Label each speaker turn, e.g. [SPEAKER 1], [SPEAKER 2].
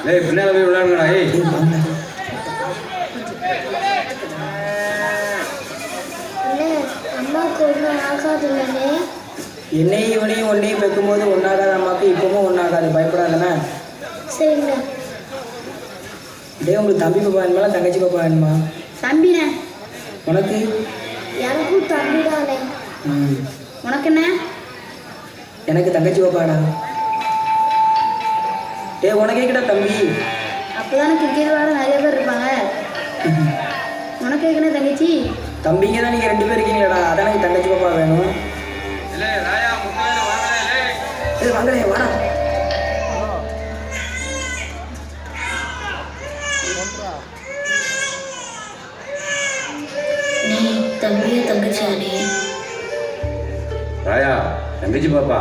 [SPEAKER 1] டேய் பின்னால போய் விளையாடுங்கடா. ஏய்
[SPEAKER 2] அம்மாவுக்கு ஒன்றும் ஆகாதுல்லண்ணே.
[SPEAKER 3] என்னையும் இவனையும் ஒன்றையும் வைக்கும்போது ஒன்றாகாத அம்மாவுக்கு இப்பவும் ஒன்றாகாது, பயப்படாதானே?
[SPEAKER 2] சரிண்ணே.
[SPEAKER 3] டே உங்களுக்கு தம்பி பாப்பா வேணுமா தங்கச்சி பாப்பா வேணுமா?
[SPEAKER 4] தம்பிண்ணே.
[SPEAKER 3] உனக்கு?
[SPEAKER 2] எனக்கும் தம்பிதானே.
[SPEAKER 4] உனக்கு என்ன?
[SPEAKER 3] எனக்கு தங்கச்சி பாப்பாடா. டே உனக்கே கிட்ட தம்பி.
[SPEAKER 4] அப்போதானே கிரிக்கெட் விளையாட நிறைய பேர் இருப்பாங்க. உனக்கு என்ன தங்கச்சி?
[SPEAKER 3] தம்பிங்க தான் நீங்கள் 2 பேர் இருக்கீங்களாடா, அதான் எனக்கு தங்கச்சி பாப்பா வேணும். வாங்கலே வாடா.
[SPEAKER 2] நீ தம்பியா தங்கச்சியானே?
[SPEAKER 1] ராயா தங்கச்சி பாப்பா